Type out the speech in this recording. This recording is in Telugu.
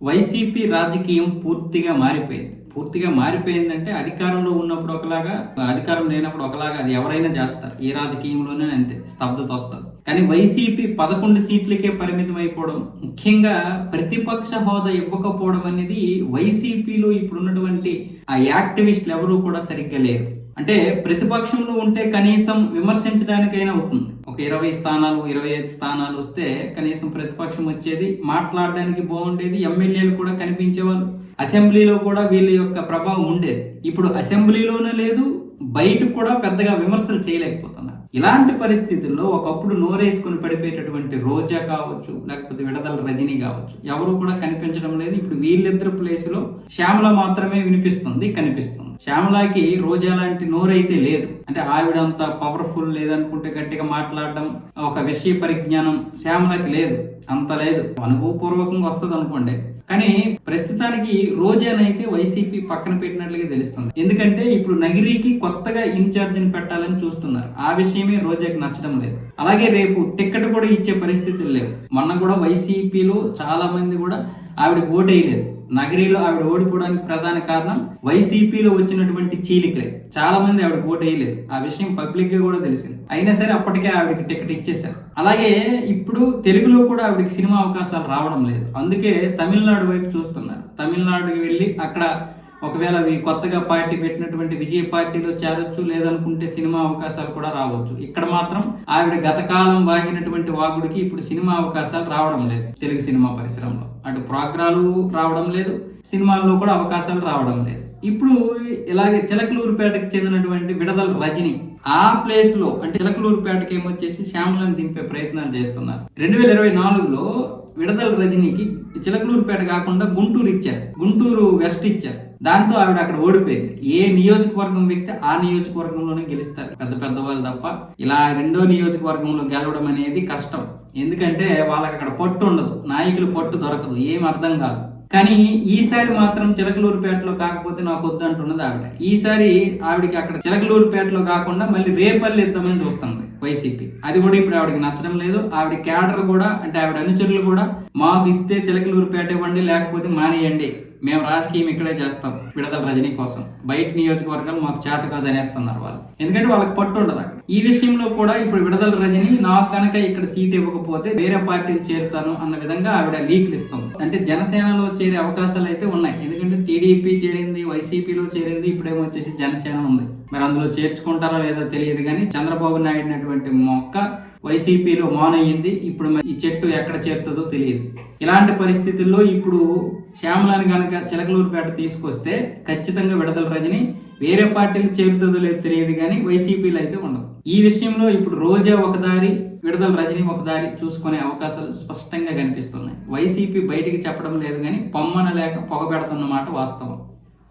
వైసీపీ రాజకీయం పూర్తిగా మారిపోయింది. పూర్తిగా మారిపోయిందంటే అధికారంలో ఉన్నప్పుడు ఒకలాగా, అధికారం లేనప్పుడు ఒకలాగా అది ఎవరైనా చేస్తారు. ఏ రాజకీయంలోనే అంతే, స్తబ్దత వస్తుంది. కానీ వైసీపీ 11 సీట్లకే పరిమితం అయిపోవడం, ముఖ్యంగా ప్రతిపక్ష హోదా ఇవ్వకపోవడం అనేది వైసీపీలో ఇప్పుడున్నటువంటి ఆ యాక్టివిస్టులు ఎవరూ కూడా సరిగ్గా లేరు. అంటే ప్రతిపక్షంలో ఉంటే కనీసం విమర్శించడానికైనా అవుతుంది. ఒక 20 స్థానాలు 25 స్థానాలు వస్తే కనీసం ప్రతిపక్షం వచ్చేది, మాట్లాడడానికి బాగుండేది, ఎమ్మెల్యేలు కూడా కనిపించేవాళ్ళు, అసెంబ్లీలో కూడా వీళ్ళ యొక్క ప్రభావం ఉండేది. ఇప్పుడు అసెంబ్లీలోనే లేదు, బయట కూడా పెద్దగా విమర్శలు చేయలేకపోతున్నారు. ఇలాంటి పరిస్థితుల్లో ఒకప్పుడు నోరేసుకుని పడిపోయేటటువంటి రోజా కావచ్చు, లేకపోతే విడదల రజనీ కావచ్చు, ఎవరు కూడా కనిపించడం లేదు. ఇప్పుడు వీళ్ళిద్దరు ప్లేసులో శ్యామల మాత్రమే కనిపిస్తుంది. శ్యామలాకి రోజా లాంటి నోరైతే లేదు. అంటే ఆవిడంత పవర్ఫుల్ లేదనుకుంటే గట్టిగా మాట్లాడడం, ఒక విషయ పరిజ్ఞానం శ్యామలకి లేదు, అంత లేదు. అనుభవపూర్వకంగా వస్తుంది అనుకోండి. కానీ ప్రస్తుతానికి రోజానైతే వైసీపీ పక్కన పెట్టినట్లుగా తెలుస్తుంది. ఎందుకంటే ఇప్పుడు నగిరికి కొత్తగా ఇన్ఛార్జిని పెట్టాలని చూస్తున్నారు. ఆ విషయమే రోజాకి నచ్చడం లేదు. అలాగే రేపు టికెట్ కూడా ఇచ్చే పరిస్థితులు లేవు. మొన్న కూడా వైసీపీలో చాలా మంది కూడా ఆవిడకి ఓటేయలేదు. నగరిలో ఆవిడ ఓడిపోవడానికి ప్రధాన కారణం వైసీపీలో వచ్చినటువంటి చీలికలే. చాలా మంది ఆవిడ ఓటేయలేదు. ఆ విషయం పబ్లిక్ గా కూడా తెలిసింది. అయినా సరే అప్పటికే ఆవిడకి టికెట్ ఇచ్చేశారు. అలాగే ఇప్పుడు తెలుగులో కూడా ఆవిడకి సినిమా అవకాశాలు రావడం లేదు. అందుకే తమిళనాడు వైపు చూస్తున్నారు. తమిళనాడుకి వెళ్ళి అక్కడ ఒకవేళ కొత్తగా పార్టీ పెట్టినటువంటి విజయ పార్టీలో చేరొచ్చు, లేదనుకుంటే సినిమా అవకాశాలు కూడా రావచ్చు. ఇక్కడ మాత్రం ఆవిడ గతకాలం వాగినటువంటి వాగుడికి ఇప్పుడు సినిమా అవకాశాలు రావడం లేదు. తెలుగు సినిమా పరిశ్రమలో అటు ప్రోగ్రాలు రావడం లేదు, సినిమాల్లో కూడా అవకాశాలు రావడం లేదు. ఇప్పుడు ఇలాగే చిలకలూరుపేటకి చెందినటువంటి విడదల రజనీ ఆ ప్లేస్ లో, అంటే చిలకలూరుపేటకి ఏమొచ్చేసి శ్యామలను దింపే ప్రయత్నాలు చేస్తున్నారు. 2024లో విడదల రజనీకి చిలకలూరుపేట కాకుండా గుంటూరు ఇచ్చారు, గుంటూరు వెస్ట్ ఇచ్చారు. దాంతో ఆవిడ అక్కడ ఓడిపోయింది. ఏ నియోజకవర్గం వ్యక్తి ఆ నియోజకవర్గంలోనే గెలుస్తారు, పెద్ద పెద్ద వాళ్ళు తప్ప. ఇలా రెండో నియోజకవర్గంలో గెలవడం అనేది కష్టం. ఎందుకంటే వాళ్ళకి అక్కడ పట్టు ఉండదు, నాయకులు పట్టు దొరకదు, ఏం అర్థం కాదు. కానీ ఈసారి మాత్రం చిలకలూరుపేటలో కాకపోతే నాకు వద్దు అంటున్నది ఆవిడ. ఈసారి ఆవిడకి అక్కడ చిలకలూరుపేటలో కాకుండా మళ్ళీ రేపల్లి ఇద్దామని చూస్తుంది వైసీపీ. అది కూడా ఇప్పుడు ఆవిడకి నచ్చడం లేదు. ఆవిడ క్యాడర్ కూడా, అంటే ఆవిడ అనుచరులు కూడా, మాకు ఇస్తే చిలకలూరుపేట ఇవ్వండి, లేకపోతే మానేయండి, మేము రాజకీయం ఇక్కడే చేస్తాం విడదల రజనీ కోసం, బయట నియోజకవర్గాలు మాకు చేత కాదు అనేస్తున్నారు వాళ్ళు. ఎందుకంటే వాళ్ళకి పట్టు ఉండదు అక్కడ. ఈ విషయంలో కూడా ఇప్పుడు విడదల రజనీ నాకు కనుక ఇక్కడ సీట్ ఇవ్వకపోతే వేరే పార్టీలు చేరుతాను అన్న విధంగా ఆవిడ లీక్లు ఇస్తుంది. అంటే జనసేనలో చేరే అవకాశాలు అయితే ఉన్నాయి. ఎందుకంటే టీడీపీ చేరింది, వైసీపీలో చేరింది, ఇప్పుడేమో వచ్చేసి జనసేన ఉంది. మరి అందులో చేర్చుకుంటారో లేదో తెలియదు. కానీ చంద్రబాబు నాయుడు మొక్క వైసీపీలో మానయ్యింది. ఇప్పుడు ఈ చెట్టు ఎక్కడ చేరుతుందో తెలియదు. ఇలాంటి పరిస్థితుల్లో ఇప్పుడు శ్యామలాని కనుక చిలకలూరుపేట తీసుకొస్తే ఖచ్చితంగా విడదల రజనీ వేరే పార్టీలు చేరుతుందో లేదో తెలియదు, కానీ వైసీపీలో అయితే ఉండదు. ఈ విషయంలో ఇప్పుడు రోజా ఒకదారి, విడదల రజనీ ఒకదారి చూసుకునే అవకాశాలు స్పష్టంగా కనిపిస్తున్నాయి. వైసీపీ బయటికి చెప్పడం లేదు, కానీ పొమ్మన లేక పొగబెడుతున్న మాట వాస్తవం.